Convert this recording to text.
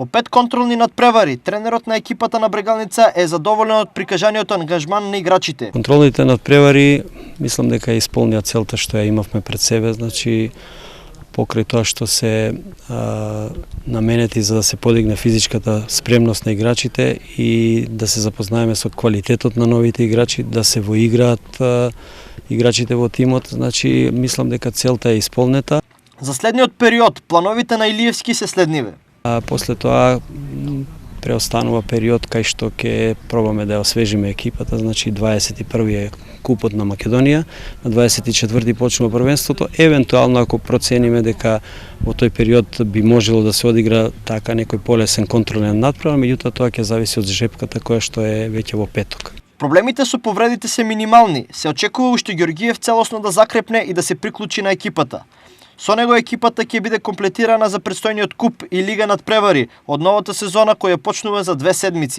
По 5 контролни надпревари, тренерот на екипата на Брегалница е задоволен од прикажаниот ангажман на играчите. Контролните надпревари мислам дека исполнија целта што ја имавме пред себе, значи покрај тоа што се наменети за да се подигне физичката спремност на играчите и да се запознаеме со квалитетот на новите играчи, да се воиграат играчите во тимот, значи мислам дека целта е исполнета. За следниот период, плановите на Илиевски се следниве. После тоа преостанува период кај што ќе пробаме да освежиме екипата, значи 21 е купот на Македонија, на 24 почнува првенството, евентуално ако процениме дека во тој период би можело да се одигра така некој полесен контролен надпревар, меѓутоа тоа ќе зависи од жребката која што е веќе во петок. Проблемите со повредите се минимални. Се очекува уште Ѓоргиев целосно да закрепне и да се приклучи на екипата. Со него екипата ќе биде комплетирана за предстојниот куп и лига надпревари од новата сезона која почнува за 2 седмици.